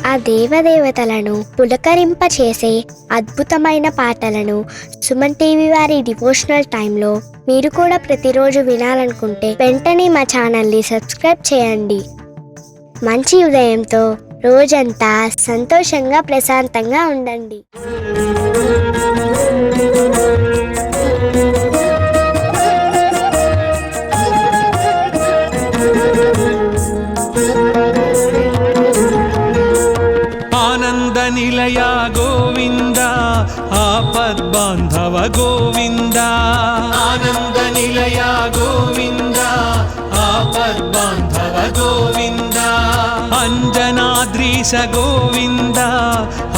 ఆ దేవదేవతలను పులకరింపచేసే అద్భుతమైన పాటలను సుమన్ టీవీ వారి డివోషనల్ టైంలో మీరు కూడా ప్రతిరోజు వినాలనుకుంటే వెంటనే మా ఛానల్ని సబ్స్క్రైబ్ చేయండి. మంచి ఉదయంతో రోజంతా సంతోషంగా ప్రశాంతంగా ఉండండి. ఆనంద నిలయ గోవింద, ఆపద్బాంధవ గోవింద. ఆనంద నిలయ గోవింద, ఆపద్బాంధవ గోవింద. అంజనాద్రీశ గోవింద,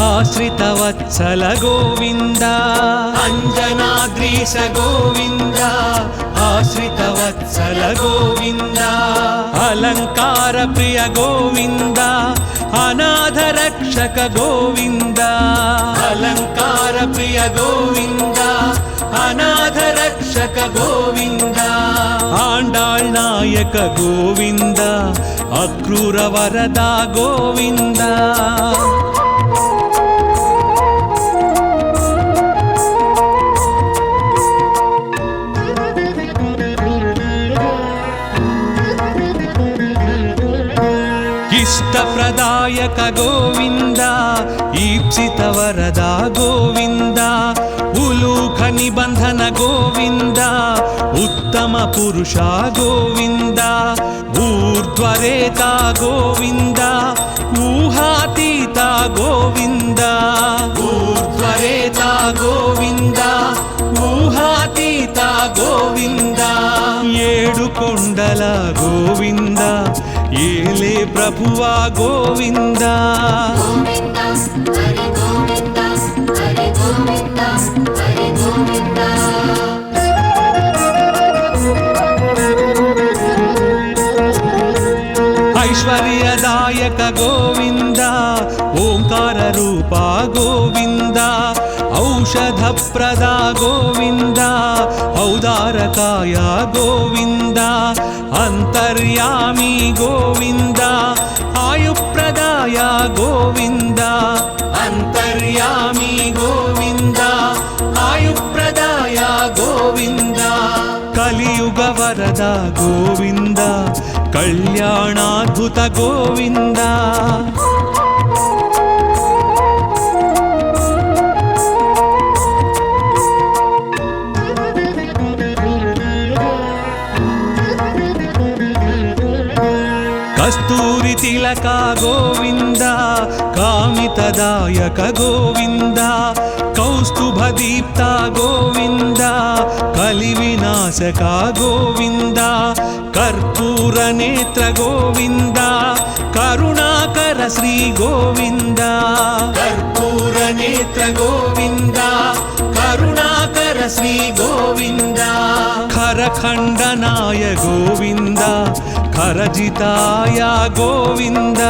ఆశ్రిత వత్సల గోవింద. అంజనాద్రీశ గోవింద, ఆశ్రిత వత్సల గోవింద. అలంకార ప్రియ గోవింద, అనాథ రక్షక గోవింద. అలంకార ప్రియ గోవింద, అనాథ రక్షక గోవింద. ఆండాళ్ నాయక గోవింద, అక్రూర వరద గోవింద. ఇష్టప్రదాయక గోవింద, ఈప్సిత వరద గోవింద. ఉలూఖ నిబంధన గోవింద, ఉత్తమ పురుష గోవింద. ఊర్ధ్వరేత గోవింద, ఊహాతీత గోవింద. ఊర్ధ్వరేత గోవింద, ఊహాతీత గోవింద. ఏడు కొండల గోవింద, ఏలే ప్రభువా గోవింద. ఐశ్వర్యదాయక గోవింద, ఓంకార రూప గోవింద. ఔషధ ప్రద గోవింద, ఔదారకాయ గోవింద. అంతర్యామి గోవింద, ఆయుప్రదాయ గోవింద. అంతర్యామి గోవింద, ఆయుప్రదాయ గోవింద. కలియుగ వరద గోవింద, కళ్యాణాద్భుత గోవింద. కస్తూరి తిలక గోవింద, కామితదాయక గోవింద. కౌస్తుభ దీప్త గోవింద, కలి వినాశక గోవింద. కర్పూర నేత్ర గోవింద, కరుణాకర శ్రీ గోవింద. కర్పూర నేత్ర గోవింద, కరుణాకర శ్రీ గోవింద. ఖరఖండనాయ గోవింద, ఖరజితాయ గోవింద.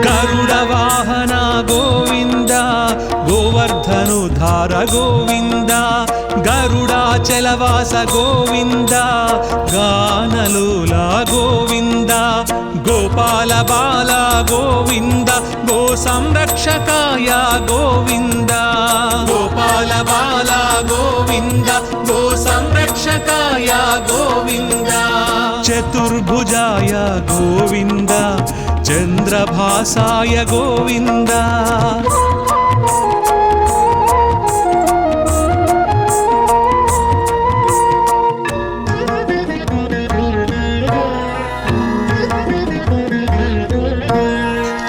గరుడ వాహన గోవింద, గోవర్ధనుధార గోవింద. గరుడాచలవాస గోవింద, గానలోల గోవింద. గోపాల బాల గోవింద, గో సంరక్షకాయ గోవింద. గోపాల బాల గోవింద, గో సంరక్షకాయ గోవింద. చతుర్భుజాయ గోవింద, చంద్రభాసాయ గోవింద.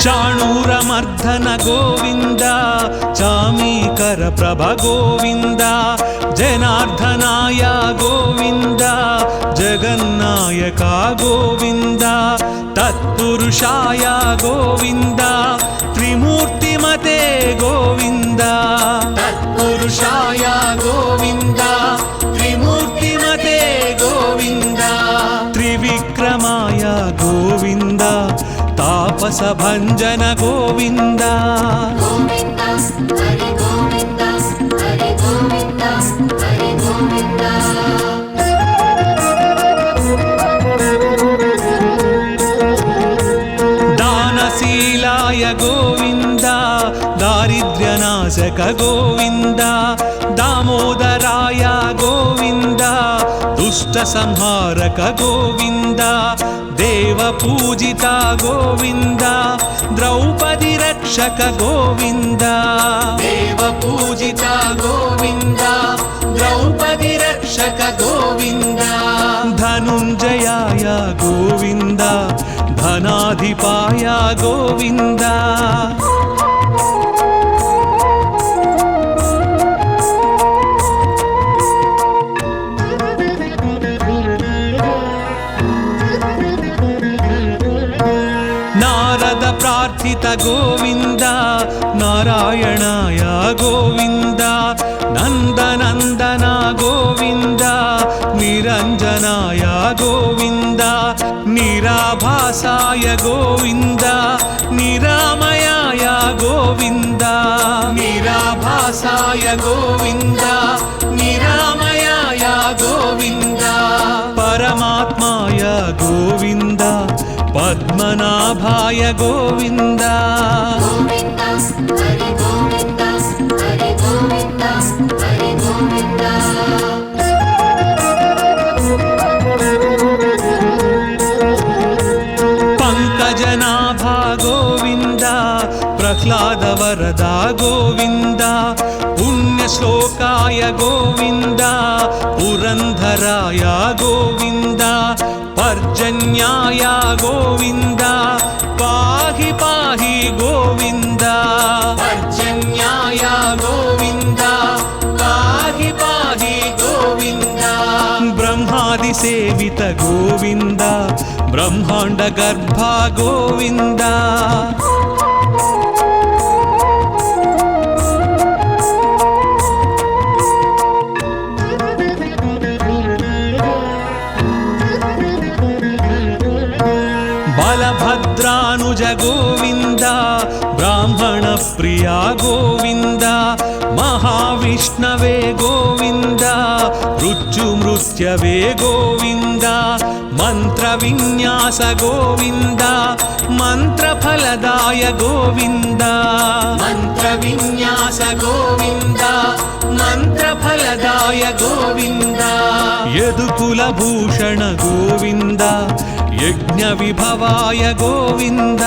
చాణూరమర్ధన గోవింద, చామీకర ప్రభ గోవింద. జనార్దనాయ గోవింద, జగన్నాయక గోవింద. తత్పురుషాయ గోవింద, త్రిమూర్తిమతే గోవింద. తత్పురుషాయ గోవింద, త్రిమూర్తిమతే గోవింద. త్రివిక్రమాయ గోవింద, తాపస భంజన గోవింద. గోవింద హరి గోవింద दारिद्र्यनाशक गोविन्द दामोदराय गोविन्द दुष्टसंहारक गोविन्द देवपूजिता गोविन्द द्रौपदी रक्षक गोविन्द देवपूजिता गोविन्द द्रौपदी रक्षक गोविन्द धनुञ्जयाय गोविन्द धनाधिपाय गोविन्द नारद प्रार्थित गोविन्द नारायणाय गोविन्द नन्दनन्दन गोविन्द निरञ्जनाय गोविन्द निराभासाय गोविन्द निरामयाय गोविन्द निराभासाय गोविन्द निरामयाय गोविन्द परमात्माय गोविन्द पद्मनाभाय गोविन्द पंकजनाभा गोविन्द प्रह्लाद वरदा गोविन्द पुण्यश्लोकाय गोविन्द पुरंधराय गोविन्द पर्जन्याय गोविन्द पाहि पाहि गोविन्द पर्जन्याय गोविन्द पाहि पाहि गोविन्द ब्रह्मादि सेवित गोविन्द ब्रह्मांड गर्भ गोविन्द बलभद्रानुज गोविन्द ब्राह्मण प्रिया गोविन्द महाविष्णवे गोविन्द मृत्युमृत्यवे गोविन्द मंत्रविन्यास गोविन्द मंत्रफलदाय गोविन्द मंत्रविन्यास गोविन्द मंत्रफलदाय गोविन्द यदुकुलभूषण गोविन्द यज्ञ विभवाय गोविन्द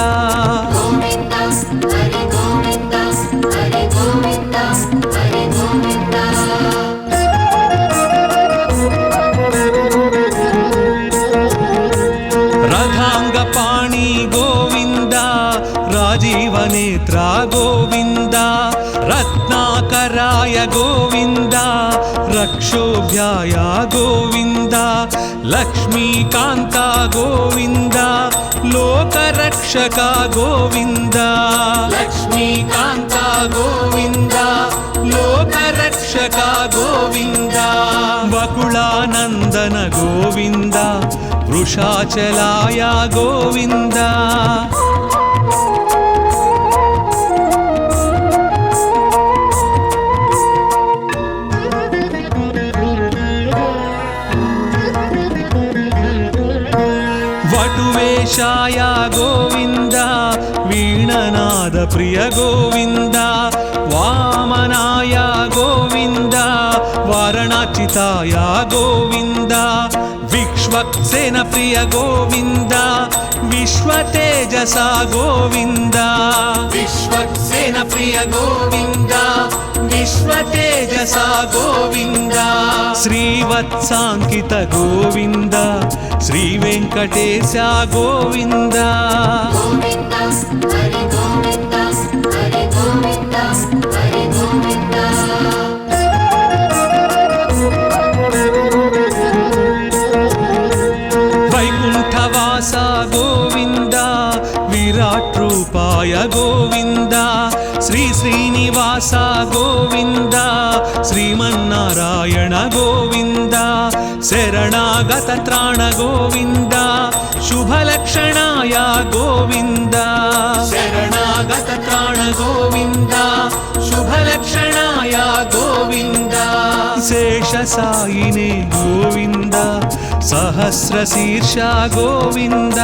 रथांगपाणि गोविन्द राजीवनेत्रा गोविन्द रत्नाकराय गोविन्द रक्षोभ्याय गोविन्द लक्ष्मीकान्ता गोविन्द लोकरक्षक गोविन्द लक्ष्मीकान्ता गोविन्द लोकरक्षक गोविन्द वकुलानन्दन गोविन्द वृषाचलाय गोविन्द वटुवेशाय गोविन्द वीणनाद प्रिय गोविन्द वामनाय गोविन्द वारणाचिताय गोविन्द विश्वक्सेन प्रिय गोविन्द विश्वतेजसा गोविन्द विश्वक्सेन प्रिय गोविन्द विश्वतेजसा गोविन्द श्रीवत्साङ्कित गोविन्द श्रीवेङ्कटेश गोविन्द वैकुण्ठवास गोविन्द विराट रूपाय गोविन्द श्री श्रीनिवास गोविन्द श्रीमन्नारायण गोविन्द शरणागत त्राण गोविन्द शुभलक्षणाय गोविन्द शरणागत त्राण गोविन्द शुभलक्षणाय गोविन्द शेषसायिने गोविन्द सहस्रशीर्ष गोविन्द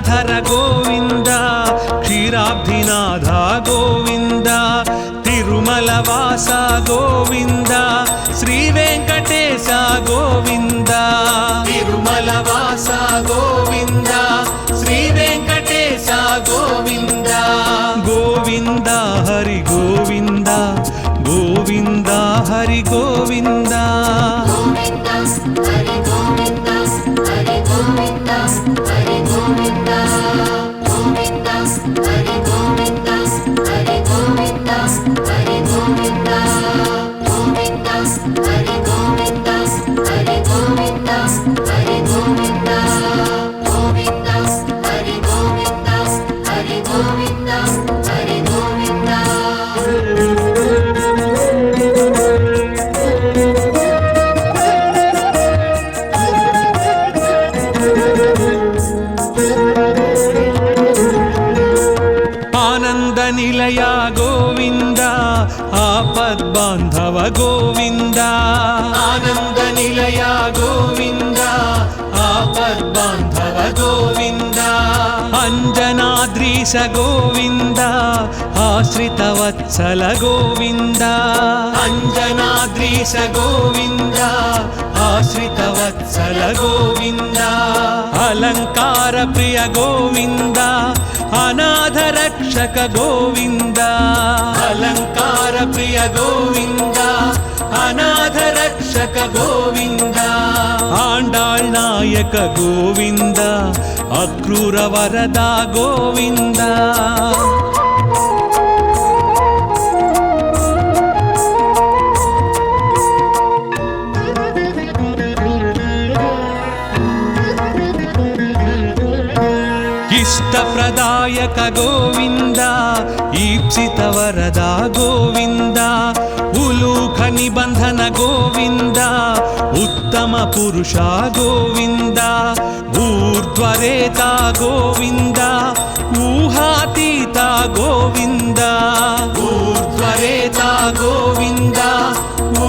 చందనధర గోవింద క్షీరాబ్ధినాథ గోవింద తిరుమల వాస గోవింద శ్రీ వెంకటేశ గోవింద తిరుమల వాస గోవింద శ్రీ వెంకటేశ గోవింద గోవింద హరి గోవింద గోవింద హరి గోవింద నిలయ గోవింద ఆపద్బాంధవ గోవింద ఆనంద నిలయ గోవింద ఆపద్బాంధవ గోవింద అంజనాద్రీశ గోవింద ఆశ్రిత వత్సల గోవింద అంజనాద్రీశ గోవింద ఆశ్రిత వత్సల గోవింద అలంకార ప్రియ గోవింద అనాథ రక్షక గోవింద అలంకార ప్రియ గోవింద అనాథ రక్షక గోవింద ఆండాళ్ నాయక గోవింద అక్రూర వరద గోవింద ఇష్టప్రదాయక గోవింద ఈప్సిత వరద గోవింద ఉలూఖ నిబంధన గోవింద ఉత్తమ పురుష గోవింద ఊర్ధ్వరేత గోవింద ఊహాతీత గోవింద ఊర్ధ్వరేత గోవింద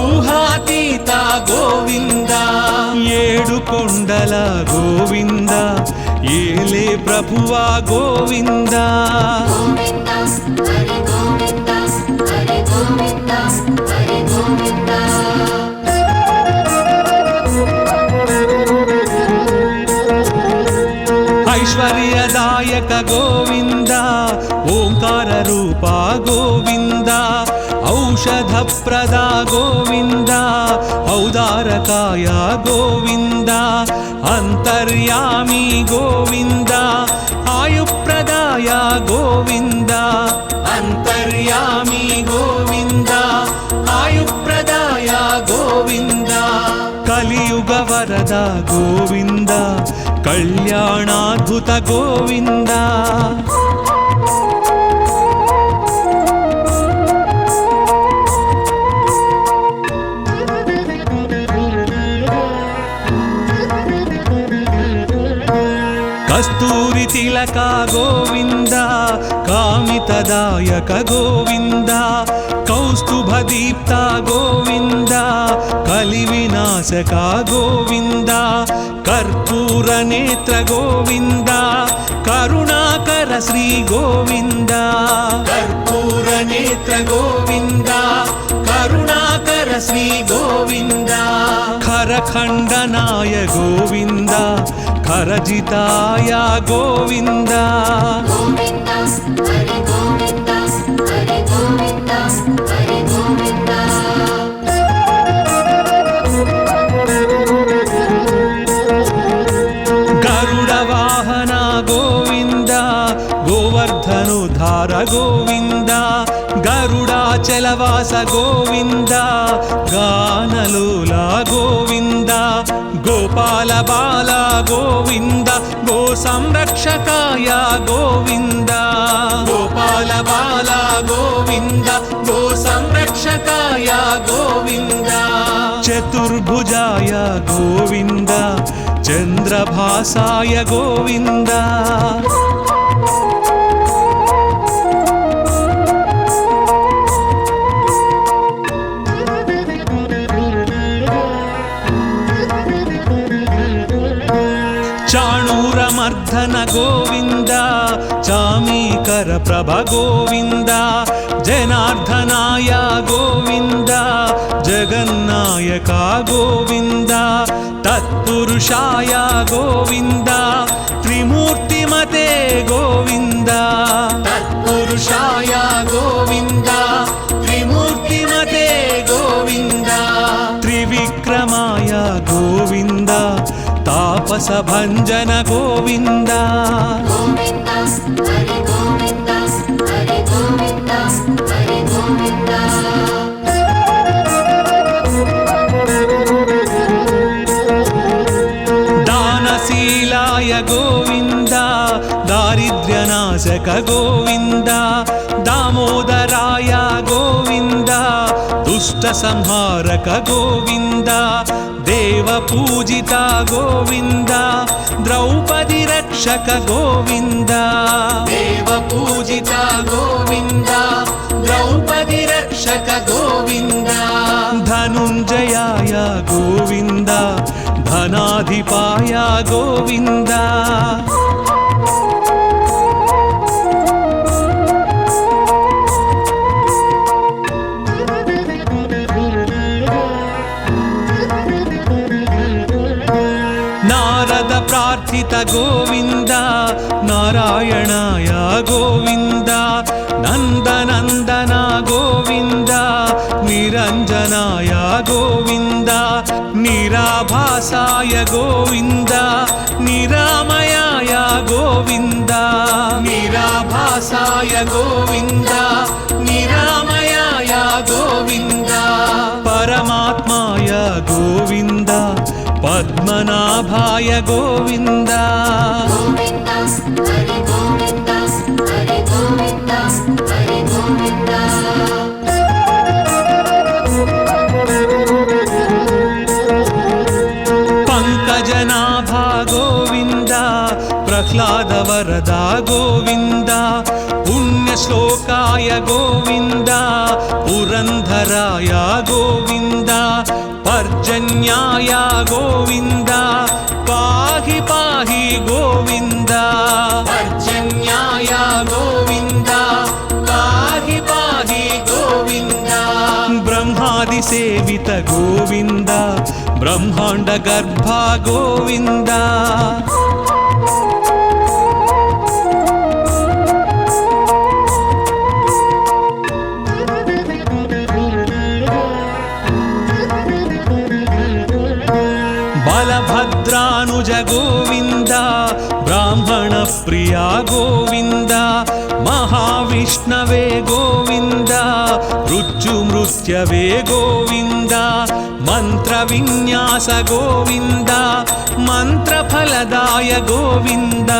ఊహాతీత గోవింద ఏడు కొండల గోవింద ఏలే ప్రభువా గోవింద ఐశ్వర్యదాయక గోవింద ఓంకార రూప గోవింద ఔషధ ప్రద గోవింద ఔదారకాయ గోవింద అంతర్యామి గోవింద ఆయుప్రదాయ గోవింద అంతర్యామి గోవింద ఆయుప్రదాయ గోవింద కలియుగ వరద గోవింద కళ్యాణాద్భుత గోవింద కస్తూరి తిలక గోవింద కామితదాయక గోవింద కౌస్తుభ దీప్త గోవింద కలి వినాశక గోవింద కర్పూర నేత్ర గోవింద కరుణాకర శ్రీ గోవింద కర్పూర నేత్ర గోవింద కరుణాకర శ్రీ గోవింద ఖరఖండనాయ గోవింద ఖరజితాయ గోవింద గరుడ వాహన గోవింద గోవర్ధనుధార గోవింద గరుడాచలవాస గోవింద గానలోల గోవింద గోపాల బాల గోవింద గో సంరక్షకాయ గోవింద గోపాల బాల గోవింద గో సంరక్షకాయ గోవింద చతుర్భుజాయ గోవింద చంద్రభాసాయ గోవింద జనార్దన గోవింద చామీకర ప్రభ గోవింద జనార్దనాయ గోవింద జగన్నాయక గోవింద తత్పురుషాయ గోవింద త్రిమూర్తిమతే గోవింద తత్పురుషాయ గోవింద త్రిమూర్తిమతే గోవింద త్రివిక్రమాయ గోవింద తాపస భంజన గోవింద దానశీలాయ గోవింద దారిద్ర్యనాశక గోవింద దామోదరాయ గోవింద దుష్ట సంహారక గోవింద దేవ పూజిత గోవింద ద్రౌపది రక్షక గోవింద దేవ పూజిత గోవింద ద్రౌపది రక్షక గోవింద ధనుంజయాయ గోవింద ధనాధిపాయ గోవింద నారద ప్రార్థిత గోవింద నారాయణాయ గోవింద నందనందన గోవింద నిరంజనాయ గోవింద నిరాభాసాయ గోవింద నిరామయాయ గోవింద నిరాభాసాయ గోవింద నిరామయాయ గోవింద పరమాత్మాయ గోవింద పద్మనాభాయ గోవింద పంకజనాభా గోవింద ప్రహ్లాద వరద గోవింద పుణ్యశ్లోకాయ గోవింద పురంధరాయ గోవింద పర్జన్యాయ గోవింద పాహి పాహి గోవింద పర్జన్యాయ గోవింద పాహి పాహి గోవింద బ్రహ్మాది సేవిత గోవింద బ్రహ్మాండ గర్భ గోవింద బలభద్రానుజ గోవింద బ్రాహ్మణ ప్రియా గోవింద మహావిష్ణవే గోవింద మృత్యుమృత్యవే గోవింద మంత్ర విన్యాస గోవింద మంత్రఫలదాయ గోవింద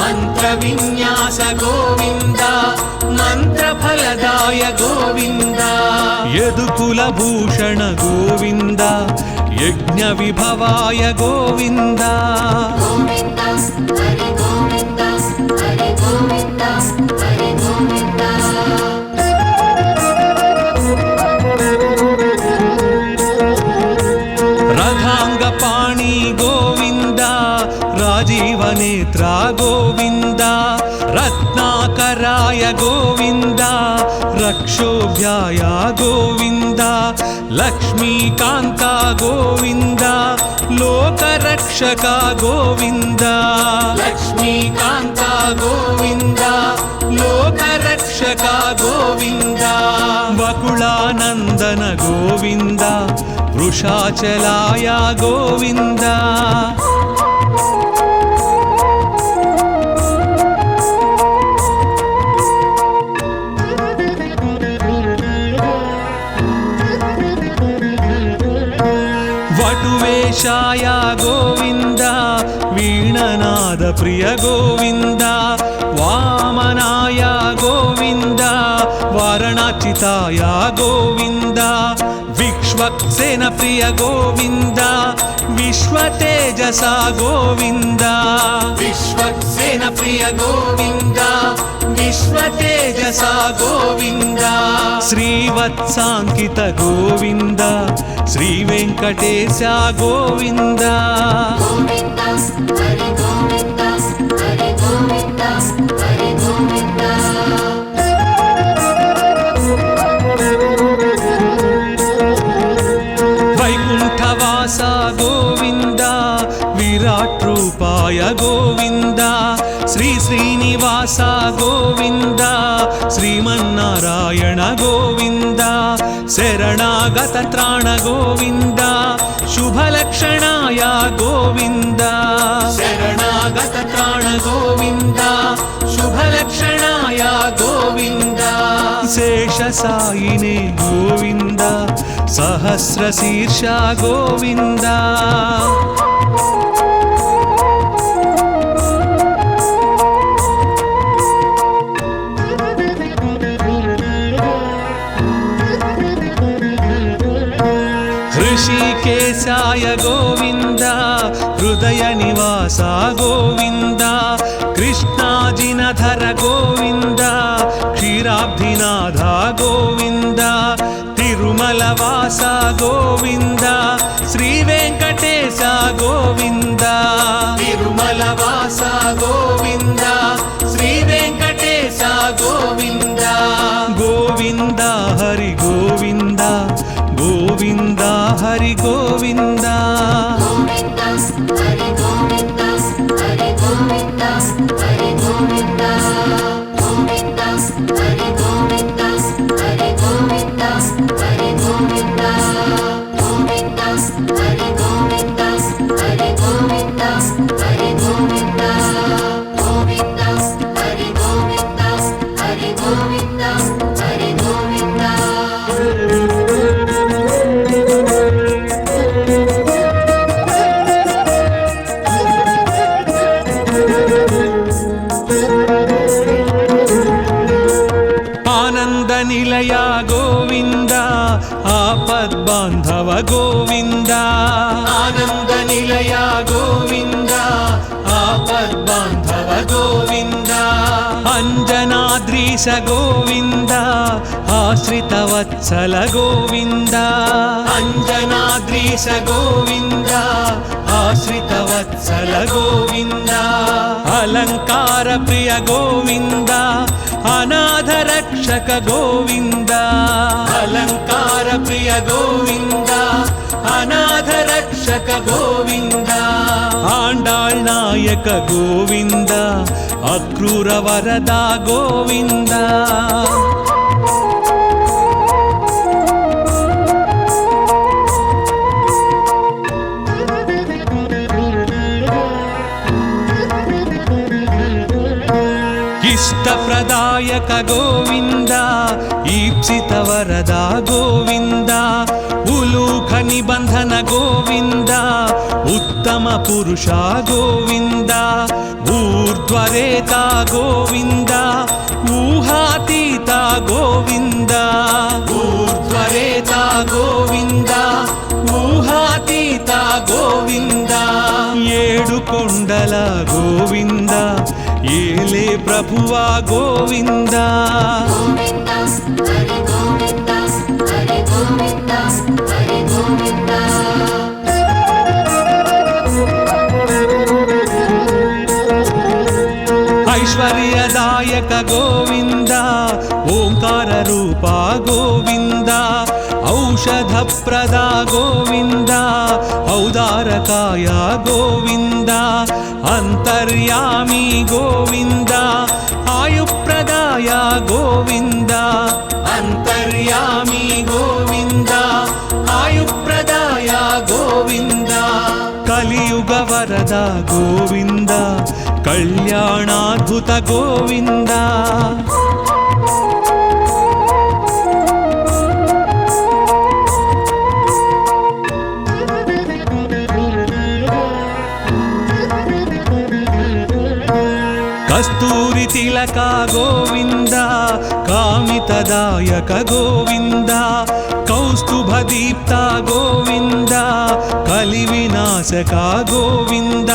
మంత్ర విన్యాస గోవింద మంత్రఫలదాయ గోవింద యదుకుల భూషణ గోవింద యజ్ఞ విభవాయ గోవింద రథాంగ పాణి గోవింద రాజీవనేత్ర గోవింద రత్నాకరాయ గోవింద రక్షోభ్యాయ గోవింద లక్ష్మీకాంత గోవింద లోకరక్షక గోవింద లక్ష్మీకాంత గోవింద లోకరక్షక గోవింద వకుళానందన గోవింద వృషాచలాయ గోవింద వటువేషాయ గోవింద వీణనాద ప్రియ గోవింద వామనాయ గోవింద వారణాచితాయ గోవింద విక్ష్వక్సేన ప్రియ గోవింద విశ్వతేజస గోవింద విశ్వక్సేన ప్రియ గోవింద విశ్వతేజస గోవింద శ్రీవత్సాంకిత గోవింద శ్రీ వెంకటేశ గోవింద శ్రీనివాస గోవింద శ్రీమన్నారాయణ గోవింద శరణాగత త్రాణ గోవింద శుభలక్షణాయ గోవింద శరణాగత త్రాణ గోవింద శుభలక్షణాయ గోవింద శేషసాయినే గోవింద సహస్రశీర్ష గోవింద ऋषिकेशाय गोविन्द हृदय निवास गोविन्द कृष्णाजिनधर गोविन्द क्षीराब्धिनाथ गोविन्द तिरुमलवास गोविन्द श्रीवेङ्कटेश गोविन्द तिरुमलवास गोविन्द श्रीवेङ्कटेश गोविन्द गोविन्द हरि गोविन्द गोविन्द हरि गोविन्द निलया गोविन्द आपद्बान्धव गोविन्द आनन्द निलया गोविन्द आपद्बान्धव गोविन्द अञ्जनाद्रीश गोविन्द आश्रितवत्सल गोविन्द अञ्जनाद्रीश गोविन्द आश्रितवत्सल गोविन्द अलङ्कार प्रिय गोविन्द अनाथ रक्षक गोविन्द अलङ्कार प्रिय गोविन्द अनाथ रक्षक गोविन्द आण्डाळ् नायक गोविन्द अक्रूर वरदा गोविन्द इष्टप्रदायक गोविन्द ईप्सितवरदा गोविन्द उलूख निबन्धन गोविन्द उत्तम पुरुषा गोविन्द ऊर्ध्वरेता गोविन्द ऊहातीता गोविन्द ऊर्ध्वरेता गोविन्द ऊहातीता गोविन्द ఏడు కొండల గోవింద ఏలే ప్రభువా గోవింద ఐశ్వర్యదాయక గోవింద ఓంకార రూపా గోవింద औषधप्रदा गोविन्द औदारकाय गोविन्द अन्तर्यामी गोविन्द आयुप्रदाय गोविन्द अन्तर्यामी गोविन्द आयुप्रदाय गोविन्द कलियुग वरद गोविन्द कल्याणाद्भुत गोविन्द कस्तूरि तिलक गोविन्द कामितदायक गोविन्द कौस्तुभदीप्त गोविन्द कलिविनाशक गोविन्द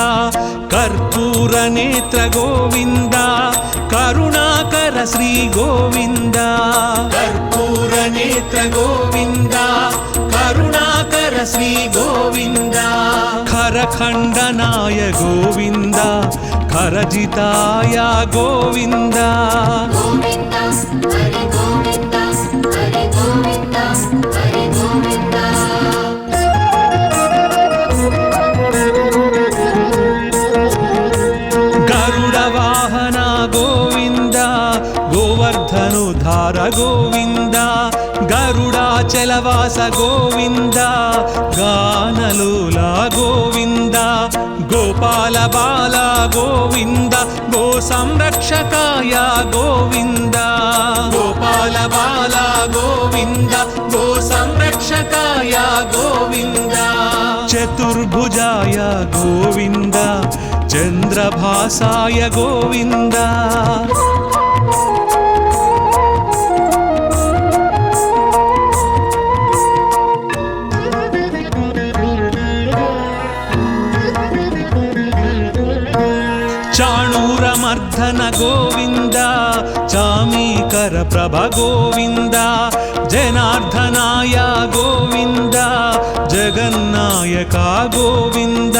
कर्पूरनेत्र गोविन्द करुणाकर श्री गोविन्द कर्पूरनेत्र गोविन्द करुणाकर श्री गोविन्द खरखण्डनाय गोविन्द खरजिताय गोविन्द गरुडवाहन गोविन्द గోవింద గరుడాచలవాస గోవింద గానలోల గోవింద గోపాల బాల గోవింద గో సంరక్షకాయ గోవింద గోపాల బాల గోవింద గో సంరక్షకాయ గోవింద చతుర్భుజాయ గోవింద చంద్రభాసాయ గోవింద చాణూరమర్ధన గోవింద చామీకర ప్రభ గోవింద జనార్దనాయ గోవింద జగన్నాయక గోవింద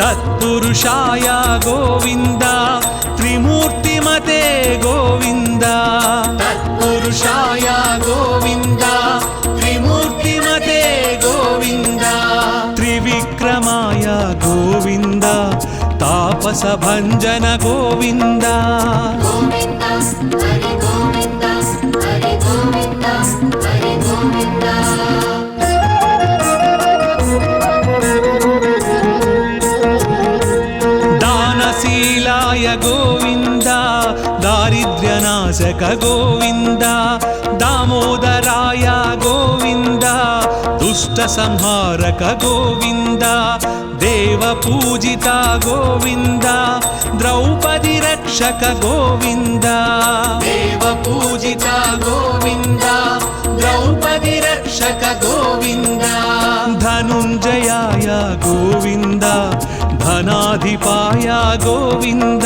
తత్పురుషాయ గోవింద త్రిమూర్తిమతే గోవింద తత్పురుషాయ గోవింద త్రిమూర్తిమతే గోవింద త్రివిక్రమాయ గోవింద తాపస భంజన గోవింద గోవింద హరి గోవింద హరి గోవింద హరి గోవింద దానశీలాయ గోవింద దారిద్ర్యనాశక గోవింద దామోదరాయ గోవింద దుష్ట సంహారక గోవింద దేవ పూజిత గోవింద ద్రౌపది రక్షక గోవింద దేవ పూజిత గోవింద ద్రౌపది రక్షక గోవింద ధనుంజయాయ గోవింద ధనాధిపాయ గోవింద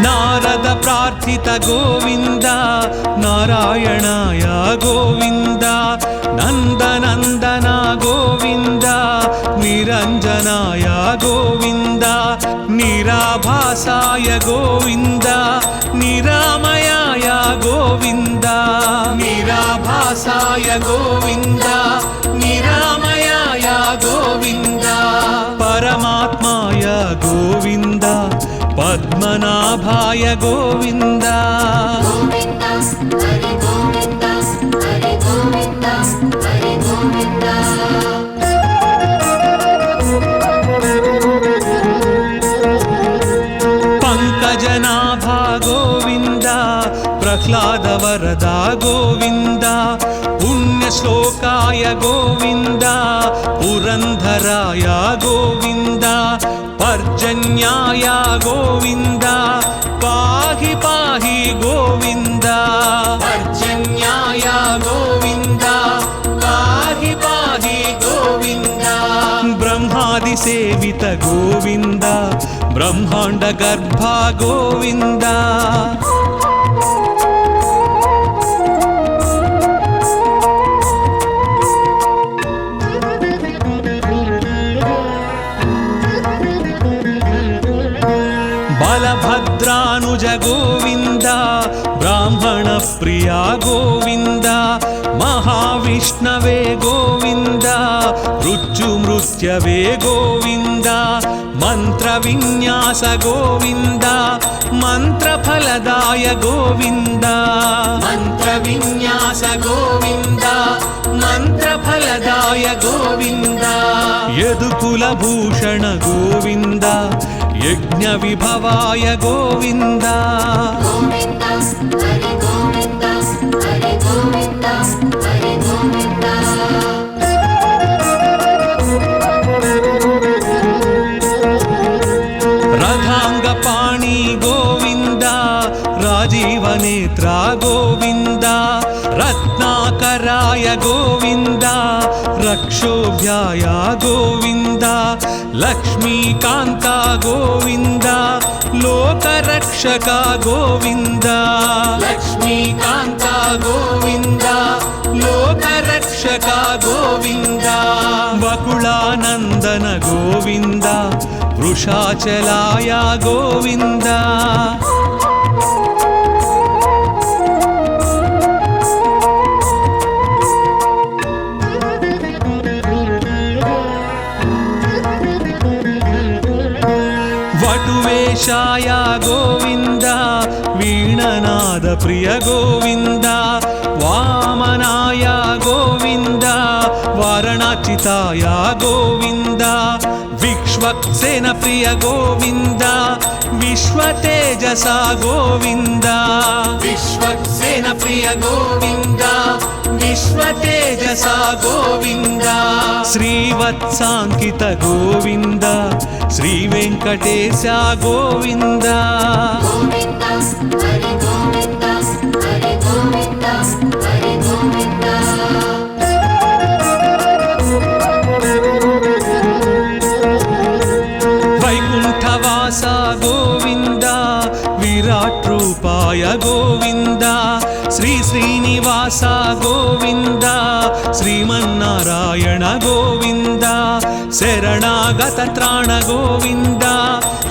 నారద ప్రార్థిత గోవింద నారాయణాయ గోవింద నందనందన గోవింద నిరంజనాయ గోవింద నిరాభాసాయ గోవింద నిరామయాయ గోవింద నిరాభాసాయ గోవింద నిరామయాయ గోవింద పరమాత్మాయ గోవింద పద్మనాభాయ గోవింద గోవింద హరి గోవింద హరి గోవింద హరి గోవింద పంకజనాభ గోవింద ప్రహ్లాద వరద గోవింద పుణ్యశ్లోకాయ గోవింద పురంధరాయ గోవింద పర్జన్యాయ గోవింద పాహి పాహి గోవింద పర్జన్యాయ గోవింద పాహి పాహి గోవింద బ్రహ్మాది సేవిత గోవింద బ్రహ్మాండ గర్భ గోవింద గోవింద, హరి గోవింద, హరి గోవింద. చాణూరమర్ధన గోవింద చామీకర ప్రభ గోవింద జనార్దనాయ గోవింద త్రివిక్రమాయ గోవింద తాపస భంజన గోవింద ధనుంజయాయ గోవింద తాపస భంజన గోవింద బలభద్రానుజ గోవింద బ్రాహ్మణ ప్రియా గోవింద మహావిష్ణవే గోవింద మృత్యుమృత్యవే గోవింద మంత్ర విన్యాస గోవింద మంత్రఫలదాయ గోవింద మంత్ర విన్యాస గోవింద మంత్రఫలదాయ గోవింద యదుకుల భూషణ గోవింద యజ్ఞ విభవాయ గోవింద గోవింద, హరి గోవింద, హరి గోవింద, హరి గోవింద. రథాంగ పాణి గోవింద రాజీవనేత్ర గోవింద రత్నాకరాయ గోవింద రక్షోభ్యాయ గోవింద లక్ష్మీకాంత గోవింద లోకరక్షక గోవింద లక్ష్మీకాంత గోవింద లోకరక్షక గోవింద బకుళానందన గోవింద వృషాచలాయ గోవింద गोविन्द वामनाय गोविन्द वारणाचिताय गोविन्द विश्वक्सेन प्रिय गोविन्द विश्वतेजसा गोविन्द विश्वक्सेन प्रिय गोविन्द विश्वतेजसा गोविन्द श्रीवत्साङ्कित गोविन्द श्रीवेङ्कटेश गोविन्द गोविन्द हरि गोविन्द हरि गोविन्द हरि गोविन्द वैकुण्ठवास गोविन्द विराट रूपाय गोविन्द श्री श्रीनिवास गोविन्द श्रीमन्नारायण गोविन्द शरणागत त्राण गोविन्द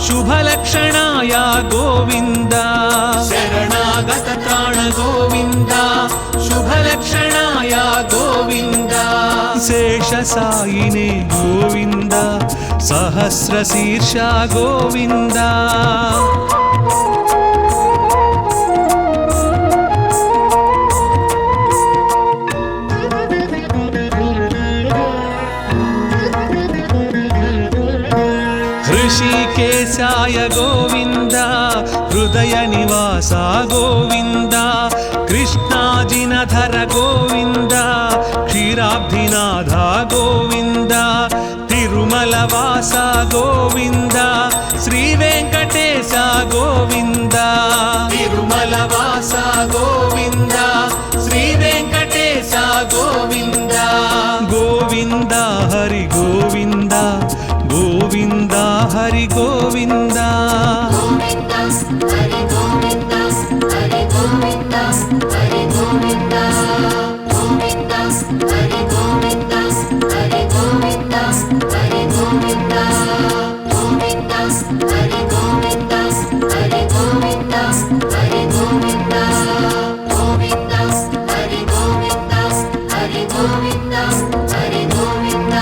शुभलक्षणाय गोविन्द शरणागत त्राण गोविन्द शुभलक्षणाय गोविन्द शेषसायिने गोविन्द सहस्रशीर्ष गोविन्द ऋषिकेशाय गोविन्द हृदय निवास गोविन्द कृष्णाजिनधर गोविन्द क्षीराब्धिनाथ गोविन्द तिरुमलवास गोविन्द श्रीवेङ्कटेश गोविन्द तिरुमलवास गोविन्द श्रीवेङ्कटेश गोविन्द गोविन्द हरि गोविन्द गोविन्द हरि गोविन्द गोविन्द हरि गोविन्द हरि गोविन्द हरि गोविन्द गोविन्द हरि गोविन्द हरि गोविन्द हरि गोविन्द गोविन्द हरि गोविन्द हरि गोविन्द हरि गोविन्द गोविन्द हरि गोविन्द हरि गोविन्द हरि गोविन्द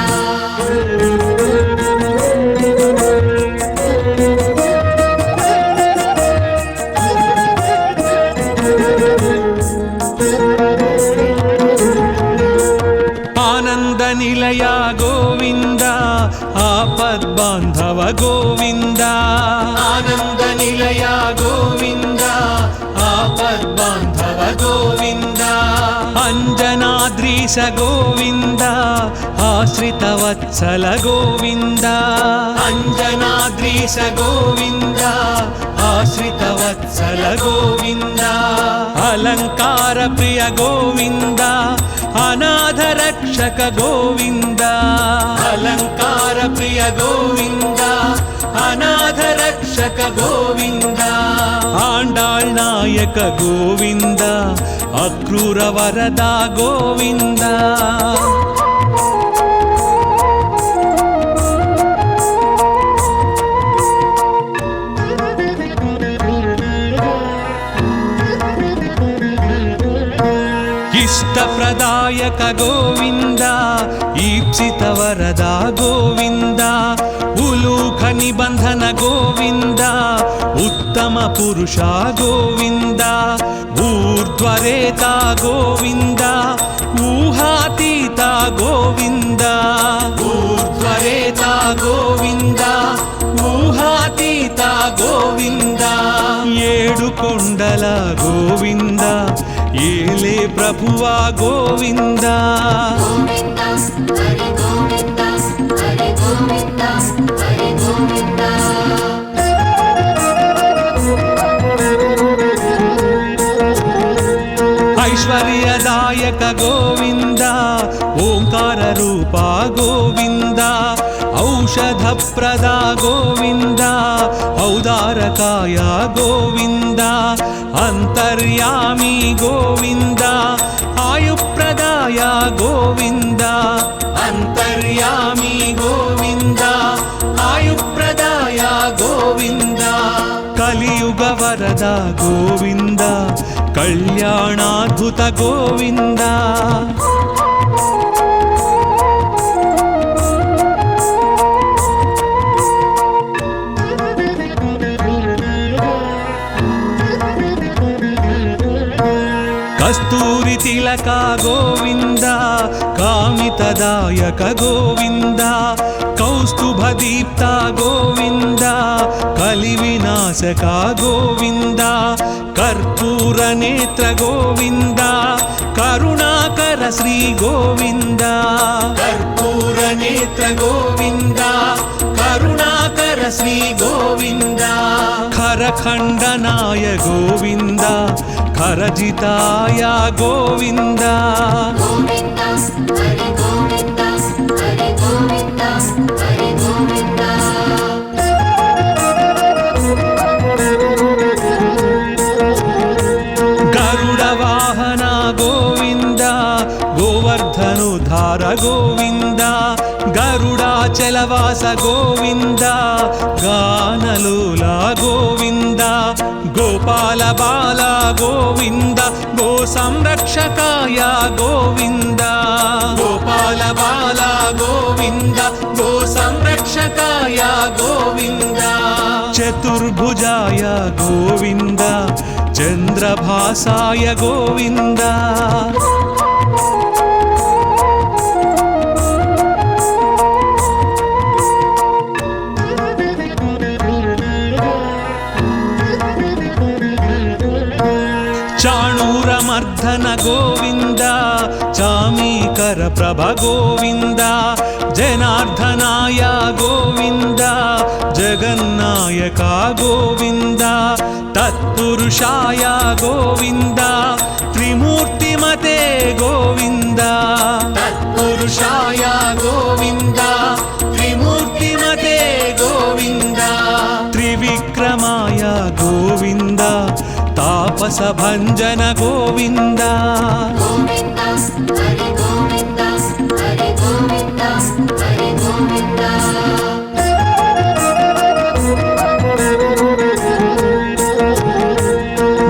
आनंद निलय गोविंद आपद्बांधव गोविंद आनंद निलय गोविंद आपद्बांधव गोविंद अंजनाद्रीश गोविंद आश्रितवत्सल गोविंद अंजनाद्रीश गोविंद आश्रितवत्सल गोविंद अलंकार प्रिय गोविंद अनाथ रक्षक गोविंद अलंकार प्रिय गोविंद अनाथ रक्षक गोविंद आंडाळ नायक गोविंद अक्रूर वरदा गोविंद इष्टप्रदायक गोविंद ईप्सित वरदा गोविंद उलूख निबंधन गोविंद उत्तम पुरुषा गोविंद ऊर्ध्वरेता गोविंद ऊहातीता गोविंद ऊर्ध्वरेता गोविंद ऊहातीता गोविंद ఏడు కొండల గోవింద ఏలే ప్రభువా గోవింద गोविन्द हरि गोविन्द हरि गोविन्द हरि गोविन्द ऐश्वर्यदायक गोविंद ओंकार रूपा गोविंद औषधप्रदा गोविंद औदारकाय गोविंद अंतर्यामी गोविंद आयुप्रदाय गोविंद अंतर्यामी गोविंद आयुप्रदाय गोविंद कलियुग वरद गोविंद कल्याणाद्भुत गोविंद కస్తూరి తిలక గోవింద కామితదాయక గోవింద కౌస్తుభ దీప్త గోవింద కలి వినాశక గోవింద కర్పూర నేత్ర గోవింద కరుణాకర శ్రీ గోవింద కర్పూర నేత్ర గోవింద కరుణాకర శ్రీ గోవింద ఖరఖండనాయ గోవింద ఖరజితాయ గోవింద గోవింద హరి గోవింద హరి గోవింద హరి గోవింద గరుడ వాహన గోవింద గోవర్ధనుధార గోవింద గరుడాచలవాస గోవింద గానలోల గోవింద గోపాల బాల గోవింద గో సంరక్షకాయ గోవింద గోపాల బాల గోవింద గో సంరక్షకాయ గోవింద చతుర్భుజాయ గోవింద చంద్రభాసాయ గోవింద చాణూరమర్ధన గోవింద చామీకర ప్రభ గోవింద జనార్దనాయ గోవింద జగన్నాయక గోవింద తత్పురుషాయ గోవింద త్రిమూర్తిమతే గోవింద తత్పురుషాయ గోవింద త్రిమూర్తిమతే గోవింద త్రివిక్రమాయ గోవింద తాపస భంజన గోవింద గోవింద హరి గోవింద హరి గోవింద హరి గోవింద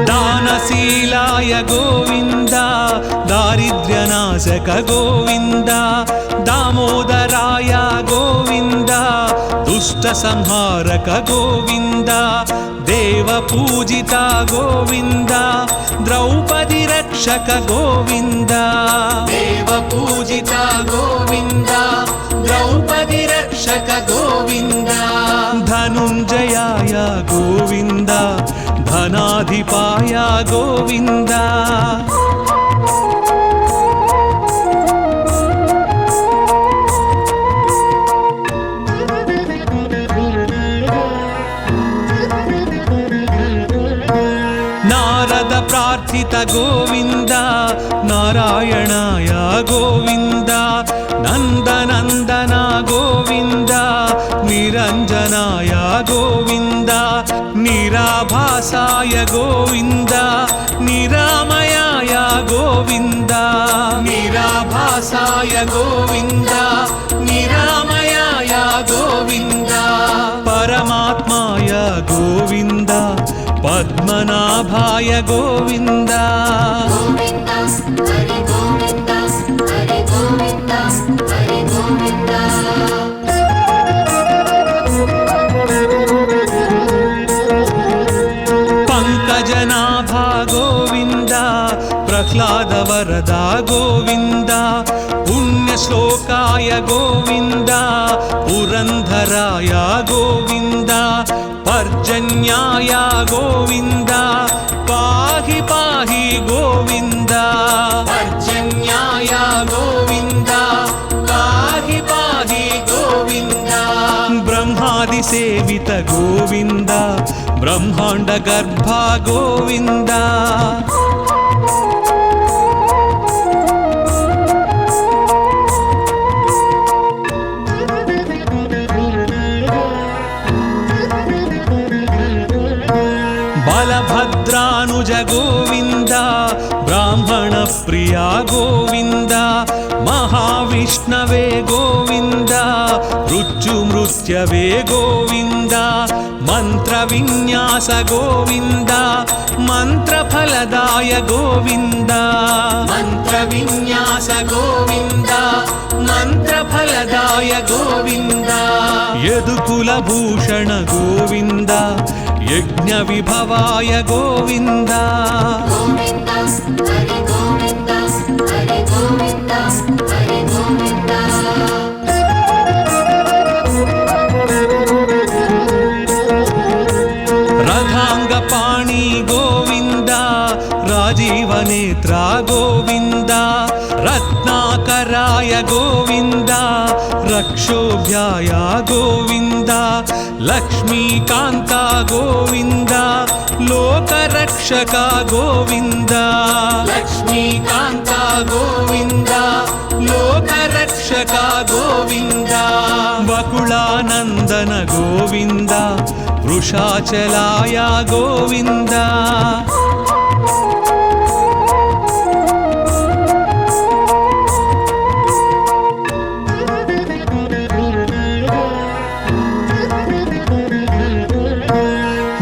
దానశీలాయ గోవింద దారిద్ర్యనాశక గోవింద దామోదరాయ గోవింద దుష్ట సంహారక గోవింద దేవ పూజిత గోవింద ద్రౌపది రక్షక గోవింద దేవ పూజిత గోవింద ద్రౌపది రక్షక గోవింద ధనుంజయాయ గోవింద ధనాధిపాయ గోవింద నారద ప్రార్థిత గోవింద నారాయణాయ గోవింద నందనందన గోవింద నిరంజనాయ గోవింద నిరాభాసాయ గోవింద నిరామయాయ గోవింద నిరాభాసాయ గోవింద నిరామయాయ గోవింద పరమాత్మాయ గోవింద పద్మనాభాయ గోవింద గోవింద హరి గోవింద హరి గోవింద హరి గోవింద పంకజనాభా గోవింద ప్రహ్లాద వరద గోవింద పుణ్యశ్లోకాయ గోవింద పురంధరాయ గోవింద పర్జన్యాయ గోవింద పాహి పాహి గోవింద పర్జన్యాయ గోవింద పాహి పాహి గోవింద బ్రహ్మాది సేవిత గోవింద బ్రహ్మాండ గర్భ గోవింద బలభద్రానుజ గోవింద బ్రాహ్మణ ప్రియా గోవింద మహావిష్ణవే గోవింద మృత్యుమృత్యవే గోవింద మంత్ర విన్యాస గోవింద మంత్రఫలదాయ గోవింద మంత్ర విన్యాస గోవింద మంత్రఫలదాయ గోవింద యదుకుల భూషణ గోవింద యజ్ఞ విభవాయ గోవింద గోవింద హరి राजीवनेत्रा गोविन्द रत्नाकराय गोविन्द रक्षोभ्याय गोविन्द लक्ष्मीकान्ता गोविन्द लोकरक्षका गोविन्द लक्ष्मीकान्ता गोविन्द लोकरक्षका गोविन्द वकुलानन्दन गोविन्द वृषाचलाय गोविन्द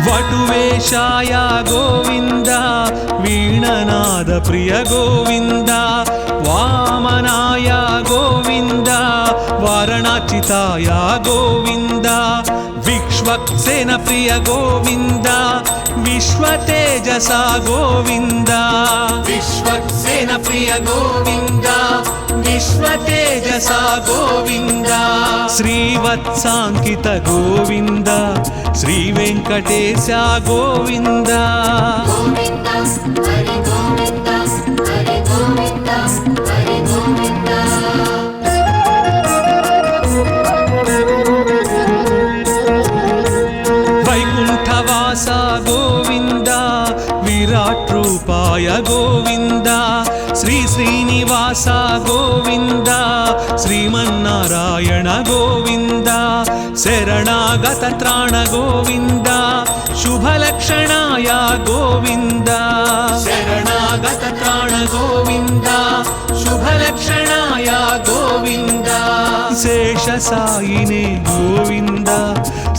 वटुवेशाय गोविन्द वीणनाद प्रिय गोविन्द वामनाय गोविन्द वारणाचिताय गोविन्द विश्वक्सेन प्रिय गोविन्द विश्वतेजसा गोविन्द विश्वक्सेन प्रिय गोविन्द विश्वतेजसा गोविन्द श्रीवत्साङ्कित गोविन्द श्रीवेङ्कटेश गोविन्द गोविन्द हरि गोविन्द हरि गोविन्द हरि गोविन्द वैकुण्ठवास गोविन्द विराट्रूपाय गोविन्द श्री श्रीनिवास गोविन्द श्रीमन्नारायण गोविन्द शरणागत त्राण गोविन्द शुभलक्षणाय गोविन्द शरणागत त्राण गोविन्द शुभलक्षणाय गोविन्द शेषसायिने गोविन्द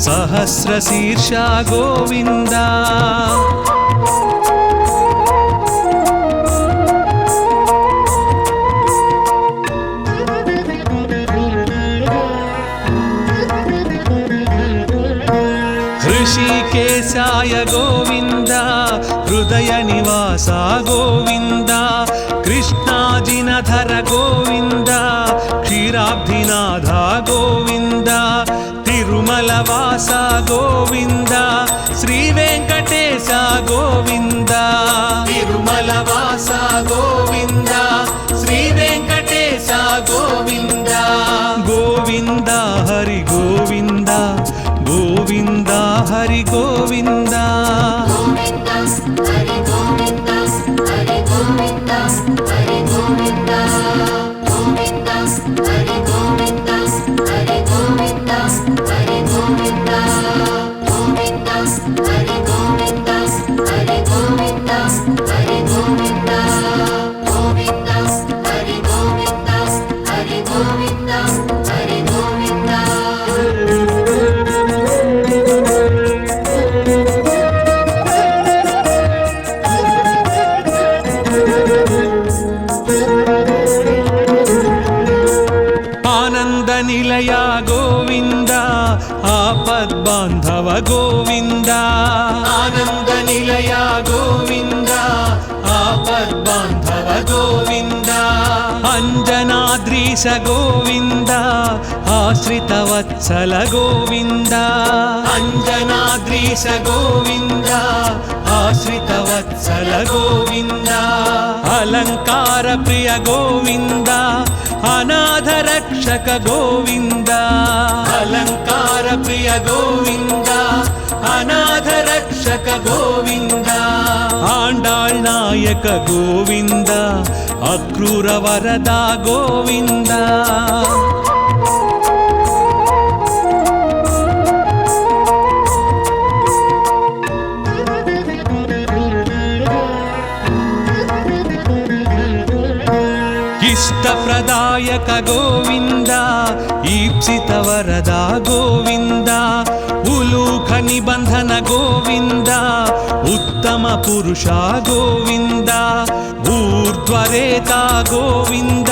सहस्रशीर्ष गोविन्द ऋषिकेशाय गोविन्द हृदय निवास गोविन्द कृष्णाजिनधर गोविन्द क्षीराब्धिनाथ गोविन्द तिरुमलवास गोविन्द श्रीवेङ्कटेश गोविन्द तिरुमलवास गोविन्द श्रीवेङ्कटेश गोविन्द गोविन्द हरि गोविन्द गोविन्द हरि गोविन्द गोविन्द हरि गोविन्द हरि गोविन्द हरि गोविन्द गोविन्द हरि गोविन्द हरि गोविन्द हरि गोविन्द गोविन्द हरि गोविन्द हरि गोविन्द हरि गोविन्द गोविन्द हरि गोविन्द हरि गोविन्द हरि गोविन्द आनन्दनिलय गोविन्द आपद्बान्धव गोविन्द आनन्दनिलय गोविन्द आपद्बान्धव गोविन्द अञ्जनाद्रीश गोविन्द आश्रितवत्सल गोविन्द अञ्जनाद्रीश गोविन्द आश्रितवत्सल गोविन्द अलङ्कार प्रिय गोविन्द अनाथ रक्षक गोविन्द अलङ्कार प्रिय गोविन्द अनाथ रक्षक गोविन्द आण्डाळ् नायक गोविन्द अक्रूर वरदा गोविन्द इष्टप्रदायक गोविन्द ईप्सित वरदा गोविन्द उलूख निबन्धन गोविन्द उत्तम पुरुष गोविन्द ऊर्ध्वरेता गोविन्द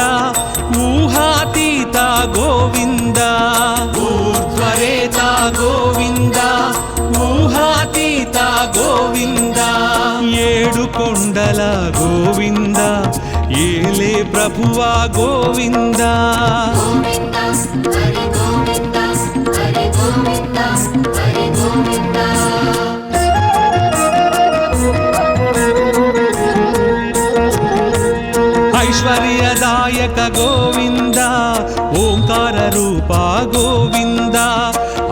ऊहातीत गोविन्द ऊर्ध्वरेता गोविन्द ऊहातीत गोविन्द ఏడు కొండల గోవింద ఏలే ప్రభువా గోవింద गोविन्द हरि गोविन्द हरि गोविन्द हरि गोविन्द ऐश्वर्यदायक गोविन्द ओङ्काररूपा गोविन्द